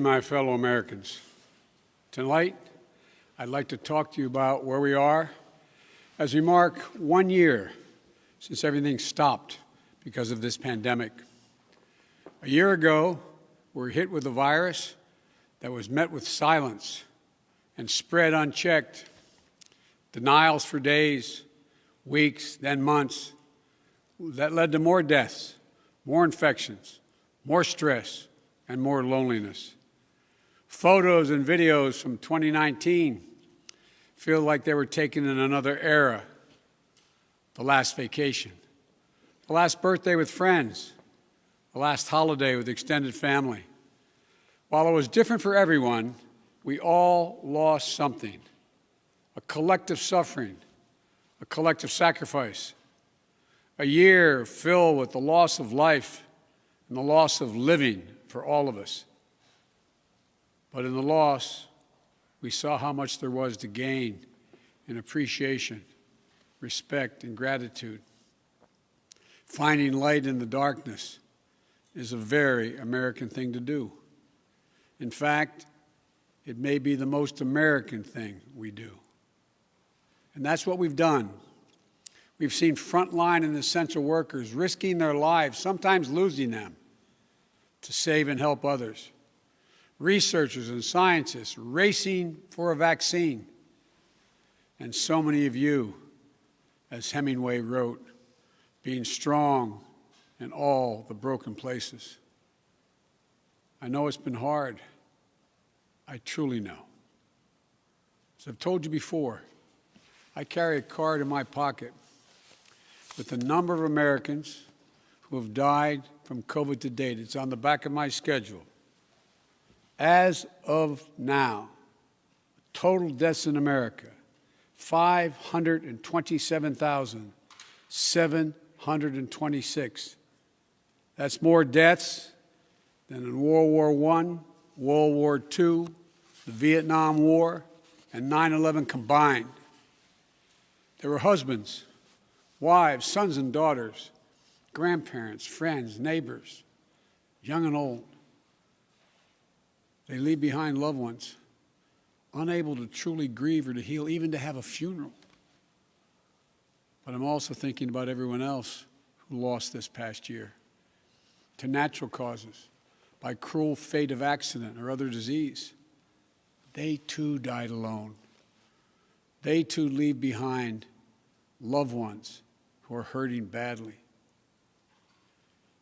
My fellow Americans, tonight I'd like to talk to you about where we are as we mark 1 year since everything stopped because of this pandemic. A year ago, we were hit with a virus that was met with silence and spread unchecked, denials for days, weeks, then months, that led to more deaths, more infections, more stress, and more loneliness. Photos and videos from 2019 feel like they were taken in another era. The last vacation, the last birthday with friends, the last holiday with extended family. While it was different for everyone, we all lost something. A collective suffering, a collective sacrifice. A year filled with the loss of life and the loss of living for all of us. But in the loss, we saw how much there was to gain in appreciation, respect, and gratitude. Finding light in the darkness is a very American thing to do. In fact, it may be the most American thing we do. And that's what we've done. We've seen frontline and essential workers risking their lives, sometimes losing them, to save and help others. Researchers and scientists racing for a vaccine. And so many of you, as Hemingway wrote, being strong in all the broken places. I know it's been hard. I truly know. As I've told you before, I carry a card in my pocket with the number of Americans who have died from COVID to date. It's on the back of my schedule. As of now, total deaths in America, 527,726. That's more deaths than in World War I, World War II, the Vietnam War, and 9/11 combined. There were husbands, wives, sons and daughters, grandparents, friends, neighbors, young and old. They leave behind loved ones, unable to truly grieve or to heal, even to have a funeral. But I'm also thinking about everyone else who lost this past year to natural causes, by cruel fate of accident or other disease. They too died alone. They too leave behind loved ones who are hurting badly.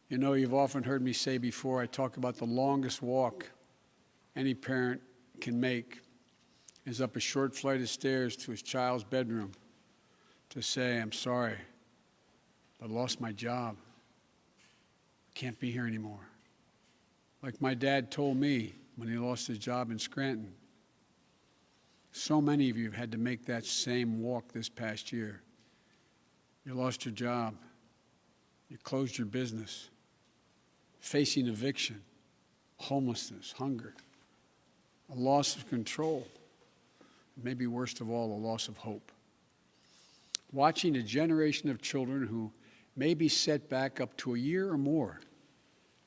You know, you've often heard me say before, I talk about the longest walk any parent can make is up a short flight of stairs to his child's bedroom to say, I'm sorry, but I lost my job. Can't be here anymore. Like my dad told me when he lost his job in Scranton. So many of you have had to make that same walk this past year. You lost your job. You closed your business. Facing eviction, homelessness, hunger, a loss of control, maybe worst of all, a loss of hope. Watching a generation of children who may be set back up to a year or more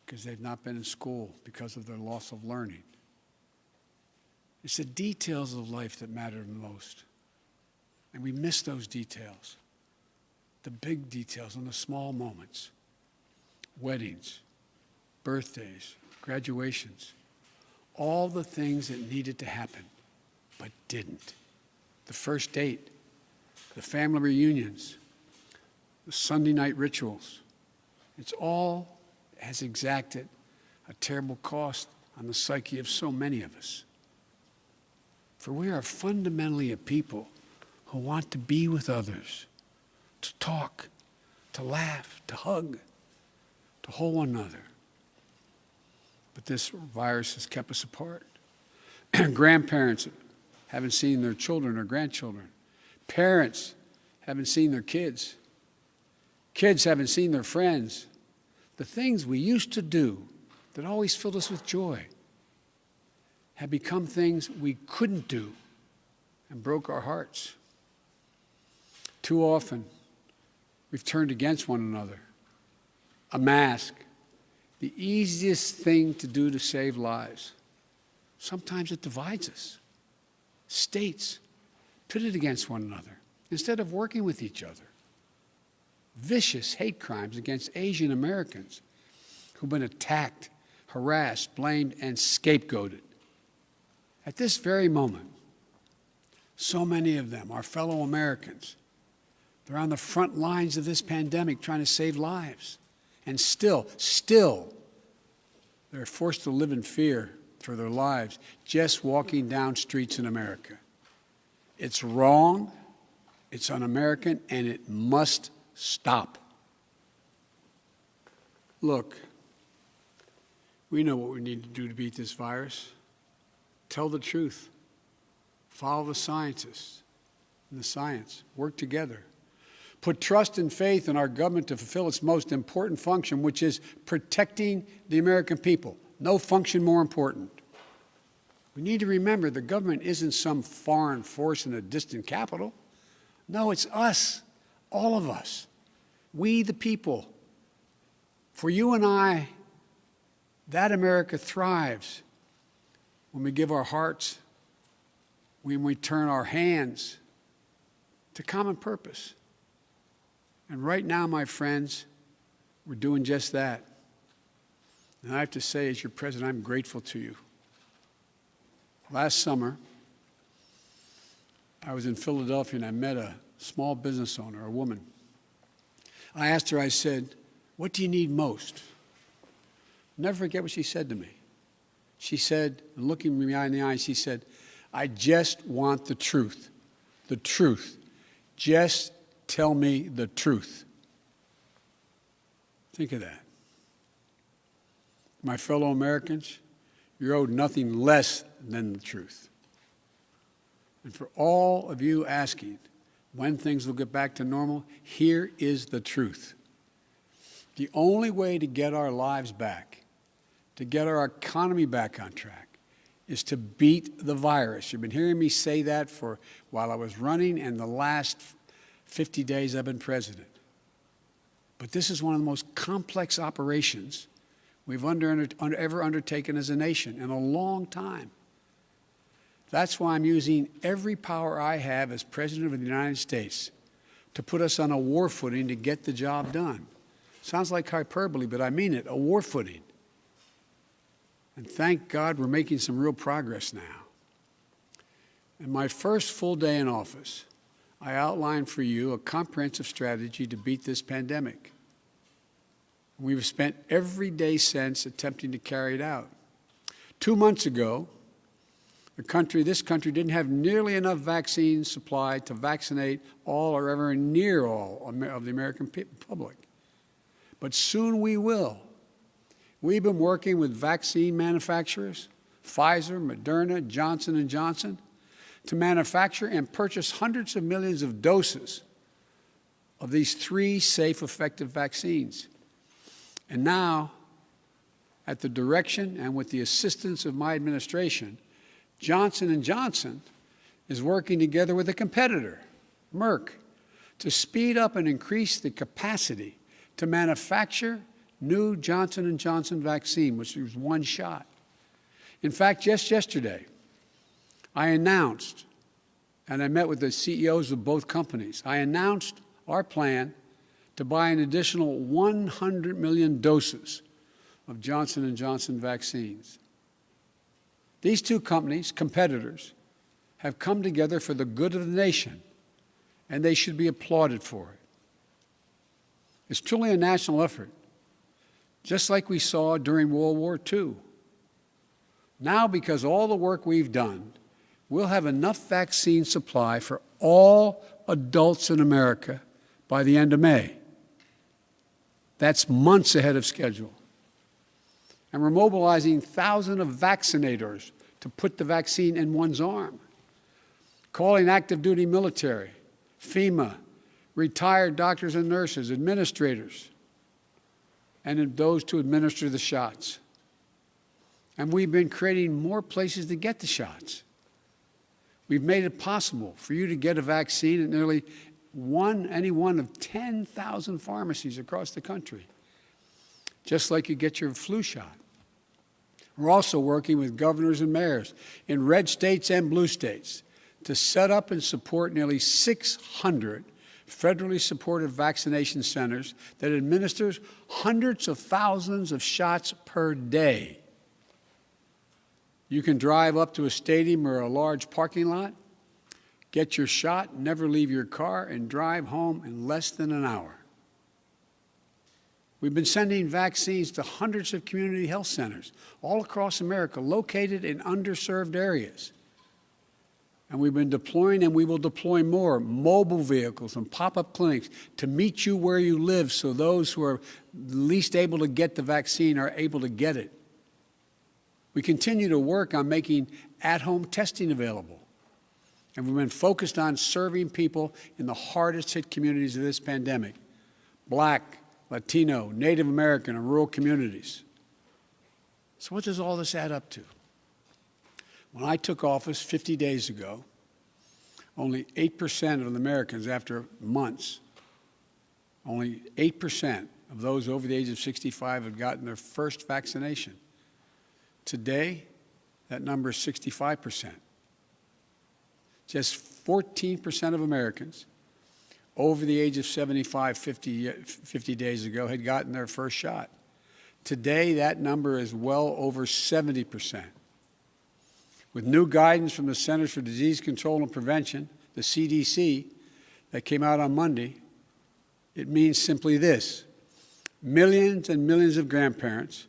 because they've not been in school because of their loss of learning. It's the details of life that matter the most. And we miss those details, the big details and the small moments. Weddings, birthdays, graduations, all the things that needed to happen, but didn't. The first date, the family reunions, the Sunday night rituals. It's all has exacted a terrible cost on the psyche of so many of us. For we are fundamentally a people who want to be with others, to talk, to laugh, to hug, to hold one another. But this virus has kept us apart. Grandparents haven't seen their children or grandchildren. Parents haven't seen their kids. Kids haven't seen their friends. The things we used to do that always filled us with joy have become things we couldn't do and broke our hearts. Too often, we've turned against one another. A mask, the easiest thing to do to save lives. Sometimes it divides us. States pitted against one another instead of working with each other. Vicious hate crimes against Asian Americans who've been attacked, harassed, blamed, and scapegoated. At this very moment, so many of them, our fellow Americans, they're on the front lines of this pandemic trying to save lives. And still, they're forced to live in fear for their lives just walking down streets in America. It's wrong, it's un-American, and it must stop. Look, we know what we need to do to beat this virus. Tell the truth. Follow the scientists and the science. Work together. Put trust and faith in our government to fulfill its most important function, which is protecting the American people. No function more important. We need to remember the government isn't some foreign force in a distant capital. No, it's us, all of us. We, the people. For you and I, that America thrives when we give our hearts, when we turn our hands to common purpose. And right now, my friends, we're doing just that. And I have to say, as your president, I'm grateful to you. Last summer, I was in Philadelphia and I met a small business owner, a woman. I asked her, I said, "What do you need most?" Never forget what she said to me. She said, and looking me in the eye, she said, "I just want the truth. The truth. Just tell me the truth." Think of that. My fellow Americans, you're owed nothing less than the truth. And for all of you asking when things will get back to normal, here is the truth. The only way to get our lives back, to get our economy back on track, is to beat the virus. You've been hearing me say that for while I was running and the last 50 days I've been president. But this is one of the most complex operations we've ever undertaken as a nation in a long time. That's why I'm using every power I have as President of the United States to put us on a war footing to get the job done. Sounds like hyperbole, but I mean it, a war footing. And thank God we're making some real progress now. In my first full day in office, I outlined for you a comprehensive strategy to beat this pandemic. We've spent every day since attempting to carry it out. 2 months ago, this country didn't have nearly enough vaccine supply to vaccinate all or ever near all of the American public. But soon we will. We've been working with vaccine manufacturers, Pfizer, Moderna, Johnson & Johnson, to manufacture and purchase hundreds of millions of doses of these 3 safe, effective vaccines. And now, at the direction and with the assistance of my administration, Johnson & Johnson is working together with a competitor, Merck, to speed up and increase the capacity to manufacture new Johnson & Johnson vaccine, which is one shot. In fact, just yesterday, I announced, and I met with the CEOs of both companies, I announced our plan to buy an additional 100 million doses of Johnson & Johnson vaccines. These 2 companies, competitors, have come together for the good of the nation, and they should be applauded for it. It's truly a national effort, just like we saw during World War II. Now, because of all the work we've done, we'll have enough vaccine supply for all adults in America by the end of May. That's months ahead of schedule. And we're mobilizing thousands of vaccinators to put the vaccine in one's arm, calling active duty military, FEMA, retired doctors and nurses, administrators, and those to administer the shots. And we've been creating more places to get the shots. We've made it possible for you to get a vaccine at nearly any one of 10,000 pharmacies across the country, just like you get your flu shot We're also working with governors and mayors in red states and blue states to set up and support nearly 600 federally supported vaccination centers that administers hundreds of thousands of shots per day. You can drive up to a stadium or a large parking lot, get your shot, never leave your car, and drive home in less than an hour. We've been sending vaccines to hundreds of community health centers all across America, located in underserved areas. And we've been deploying, and we will deploy more, mobile vehicles and pop-up clinics to meet you where you live so those who are least able to get the vaccine are able to get it. We continue to work on making at-home testing available. And we've been focused on serving people in the hardest hit communities of this pandemic: Black, Latino, Native American, and rural communities. So what does all this add up to? When I took office 50 days ago, only 8% of Americans, after months, only 8% of those over the age of 65 had gotten their first vaccination. Today, that number is 65%. Just 14% of Americans over the age of 75 50 days ago had gotten their first shot. Today, that number is well over 70%. With new guidance from the Centers for Disease Control and Prevention, the CDC, that came out on Monday, it means simply this: millions and millions of grandparents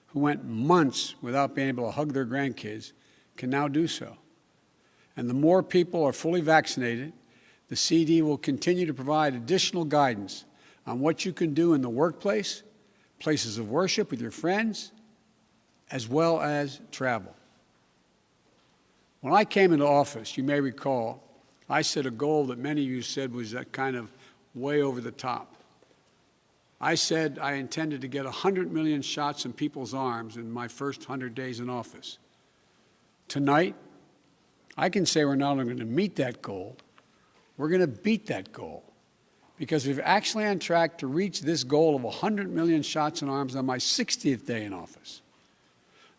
who went months without being able to hug their grandkids can now do so. And the more people are fully vaccinated, the CD will continue to provide additional guidance on what you can do in the workplace, places of worship with your friends, as well as travel. When I came into office, you may recall, I set a goal that many of you said was kind of way over the top. I said I intended to get 100 million shots in people's arms in my first 100 days in office. Tonight, I can say we're not only going to meet that goal, we're going to beat that goal, because we're actually on track to reach this goal of 100 million shots in arms on my 60th day in office.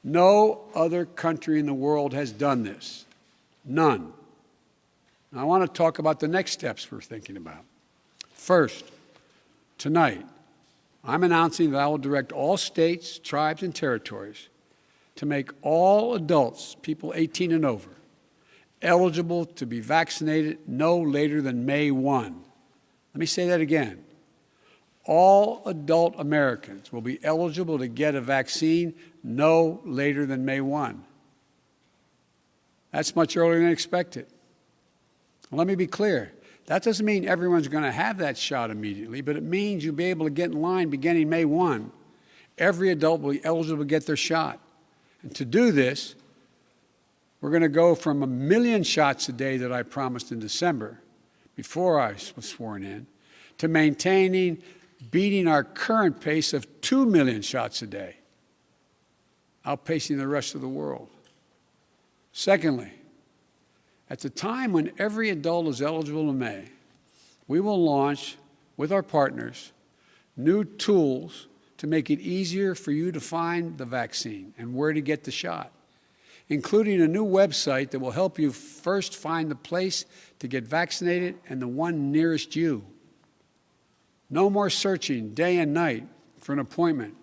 No other country in the world has done this. None. Now, I want to talk about the next steps we're thinking about. First, tonight, I'm announcing that I will direct all states, tribes, and territories to make all adults, people 18 and over, eligible to be vaccinated no later than May 1. Let me say that again. All adult Americans will be eligible to get a vaccine no later than May 1. That's much earlier than expected. Let me be clear. That doesn't mean everyone's going to have that shot immediately, but it means you'll be able to get in line beginning May 1. Every adult will be eligible to get their shot. And to do this, we're going to go from 1 million shots a day that I promised in December, before I was sworn in, to beating our current pace of 2 million shots a day, outpacing the rest of the world. Secondly, at the time when every adult is eligible in May, we will launch, with our partners, new tools to make it easier for you to find the vaccine and where to get the shot, including a new website that will help you first find the place to get vaccinated and the one nearest you. No more searching day and night for an appointment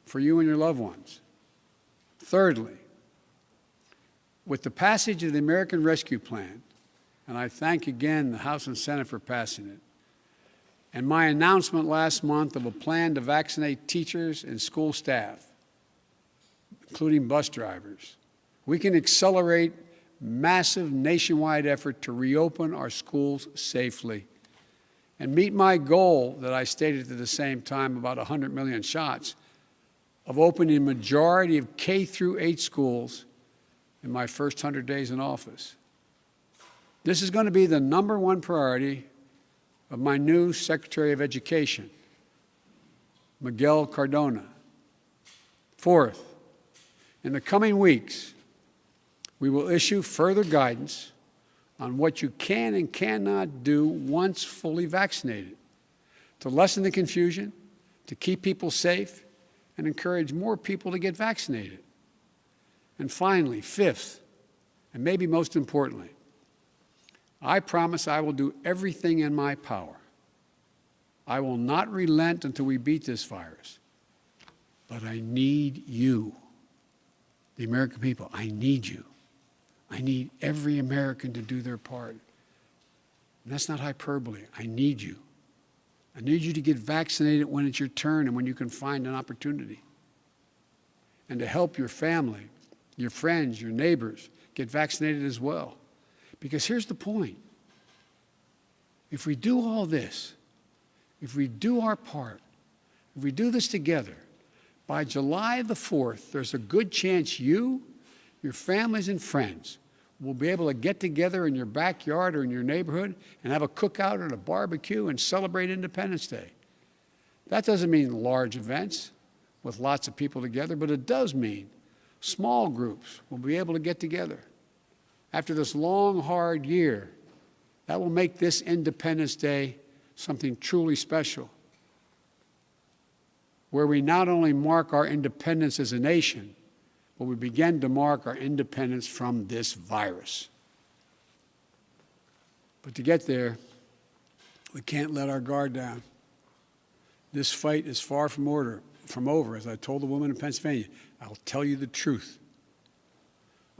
for you and your loved ones. Thirdly, with the passage of the American Rescue Plan, and I thank again the House and Senate for passing it, and my announcement last month of a plan to vaccinate teachers and school staff, including bus drivers, we can accelerate massive nationwide effort to reopen our schools safely and meet my goal that I stated at the same time, about 100 million shots, of opening a majority of K through 8 schools in my first 100 days in office. This is going to be the #1 priority of my new Secretary of Education, Miguel Cardona. Fourth, in the coming weeks, we will issue further guidance on what you can and cannot do once fully vaccinated, to lessen the confusion, to keep people safe, and encourage more people to get vaccinated. And finally, fifth, and maybe most importantly, I promise I will do everything in my power. I will not relent until we beat this virus. But I need you, the American people. I need you. I need every American to do their part. And that's not hyperbole. I need you. I need you to get vaccinated when it's your turn and when you can find an opportunity. And to help your family, your friends, your neighbors get vaccinated as well. Because here's the point. If we do all this, if we do our part, if we do this together, by July the 4th, there's a good chance you, your families and friends will be able to get together in your backyard or in your neighborhood and have a cookout or a barbecue and celebrate Independence Day. That doesn't mean large events with lots of people together, but it does mean small groups will be able to get together. After this long, hard year, that will make this Independence Day something truly special, where we not only mark our independence as a nation, but we begin to mark our independence from this virus. But to get there, we can't let our guard down. This fight is far from over. As I told the woman in Pennsylvania, I'll tell you the truth.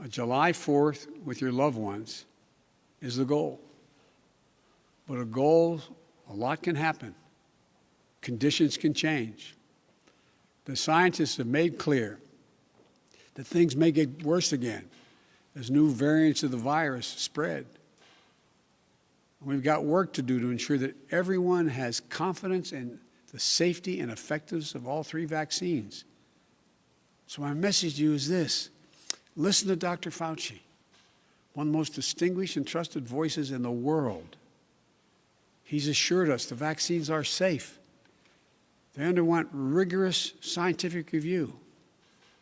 A July 4th with your loved ones is the goal. But a lot can happen. Conditions can change. The scientists have made clear that things may get worse again as new variants of the virus spread. We've got work to do to ensure that everyone has confidence in the safety and effectiveness of all three vaccines. So my message to you is this. Listen to Dr. Fauci, one of the most distinguished and trusted voices in the world. He's assured us the vaccines are safe. They underwent rigorous scientific review.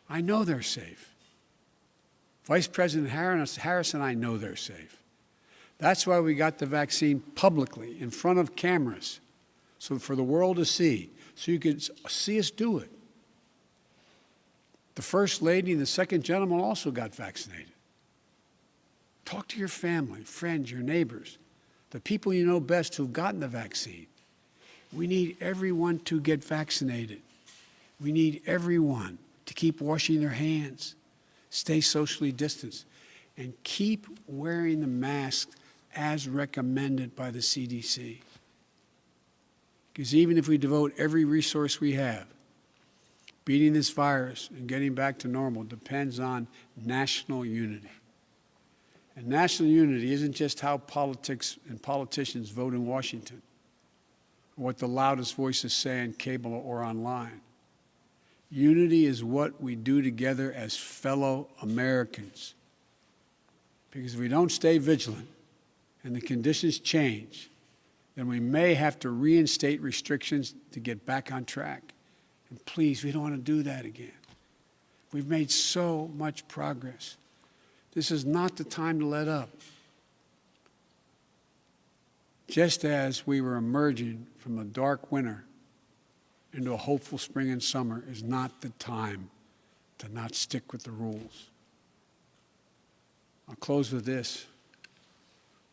I know they're safe. Vice President Harris and I know they're safe. That's why we got the vaccine publicly in front of cameras, so for the world to see, so you could see us do it. The First Lady and the Second Gentleman also got vaccinated. Talk to your family, friends, your neighbors, the people you know best who've gotten the vaccine. We need everyone to get vaccinated. We need everyone to keep washing their hands, stay socially distanced, and keep wearing the mask as recommended by the CDC. Because even if we devote every resource we have, beating this virus and getting back to normal depends on national unity. And national unity isn't just how politics and politicians vote in Washington, or what the loudest voices say on cable or online. Unity is what we do together as fellow Americans. Because if we don't stay vigilant and the conditions change, then we may have to reinstate restrictions to get back on track. And please, we don't want to do that again. We've made so much progress. This is not the time to let up. Just as we were emerging from a dark winter into a hopeful spring and summer is not the time to not stick with the rules. I'll close with this.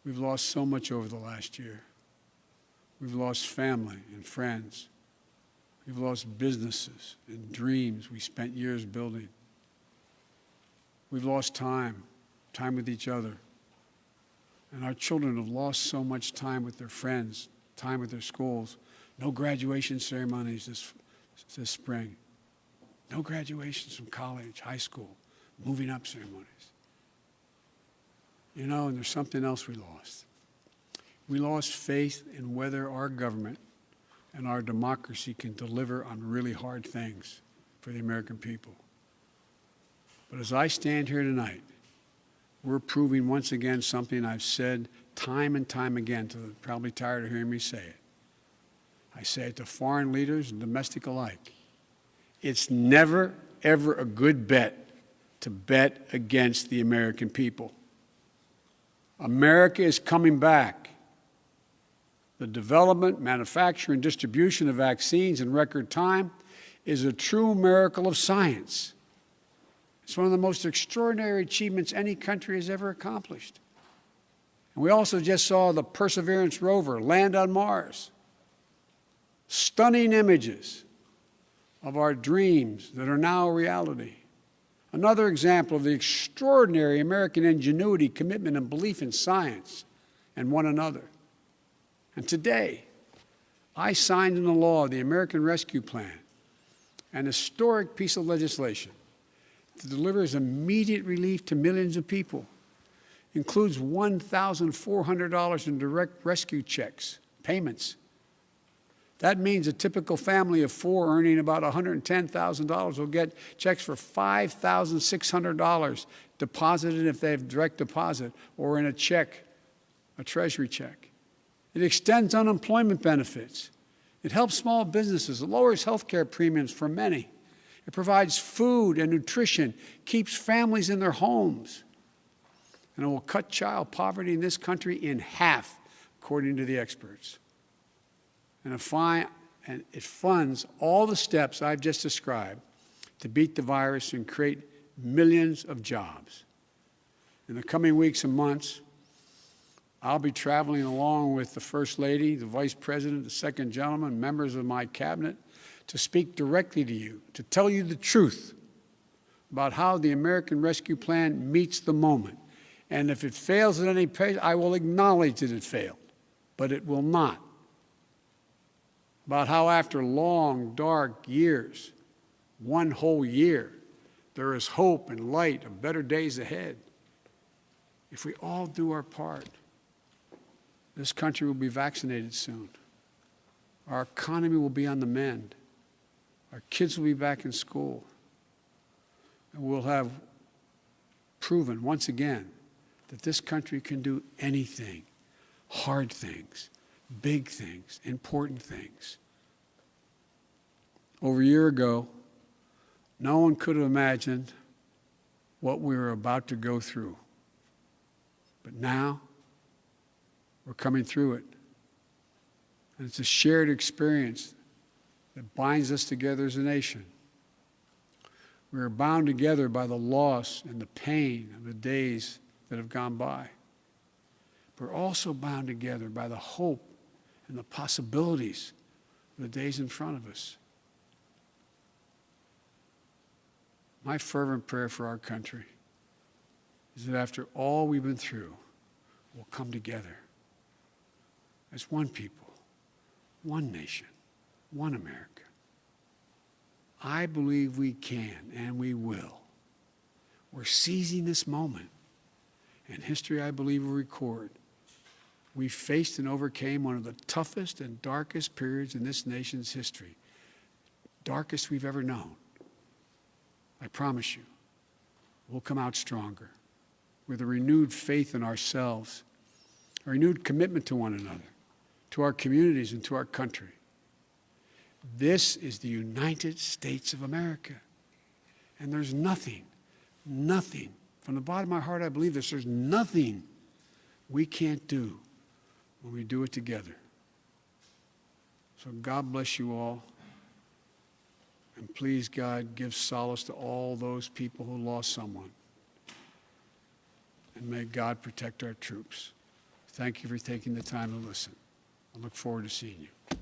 We've lost so much over the last year. We've lost family and friends. We've lost businesses and dreams we spent years building. We've lost time with each other. And our children have lost so much time with their friends, time with their schools. No graduation ceremonies this spring. No graduations from college, high school, moving up ceremonies. You know, and there's something else we lost. We lost faith in whether our government and our democracy can deliver on really hard things for the American people. But as I stand here tonight, we're proving once again something I've said time and time again, to probably tired of hearing me say it. I say it to foreign leaders and domestic alike. It's never, ever a good bet to bet against the American people. America is coming back. The development, manufacture, and distribution of vaccines in record time is a true miracle of science. It's one of the most extraordinary achievements any country has ever accomplished. And we also just saw the Perseverance rover land on Mars. Stunning images of our dreams that are now a reality. Another example of the extraordinary American ingenuity, commitment, and belief in science and one another. And today, I signed into law the American Rescue Plan, an historic piece of legislation that delivers immediate relief to millions of people, includes $1,400 in direct rescue checks, payments. That means a typical family of four earning about $110,000 will get checks for $5,600 deposited if they have direct deposit or in a check, a treasury check. It extends unemployment benefits. It helps small businesses. It lowers health care premiums for many. It provides food and nutrition, keeps families in their homes. And it will cut child poverty in this country in half, according to the experts. And it funds all the steps I've just described to beat the virus and create millions of jobs. In the coming weeks and months, I'll be traveling along with the First Lady, the Vice President, the Second Gentleman, members of my cabinet, to speak directly to you, to tell you the truth about how the American Rescue Plan meets the moment. And if it fails at any pace, I will acknowledge that it failed, but it will not. About how after long, dark years, one whole year, there is hope and light of better days ahead. If we all do our part, this country will be vaccinated soon. Our economy will be on the mend. Our kids will be back in school. And we'll have proven once again that this country can do anything, hard things, big things, important things. Over a year ago, no one could have imagined what we were about to go through. But now, we're coming through it. And it's a shared experience that binds us together as a nation. We are bound together by the loss and the pain of the days that have gone by. But we're also bound together by the hope and the possibilities of the days in front of us. My fervent prayer for our country is that after all we've been through, we'll come together as one people, one nation, one America. I believe we can and we will. We're seizing this moment. And history, I believe, will record. We faced and overcame one of the toughest and darkest periods in this nation's history. Darkest we've ever known. I promise you, we'll come out stronger with a renewed faith in ourselves, a renewed commitment to one another, to our communities and to our country. This is the United States of America. And there's nothing, from the bottom of my heart I believe this, there's nothing we can't do when we do it together. So God bless you all. And please, God, give solace to all those people who lost someone. And may God protect our troops. Thank you for taking the time to listen. I look forward to seeing you.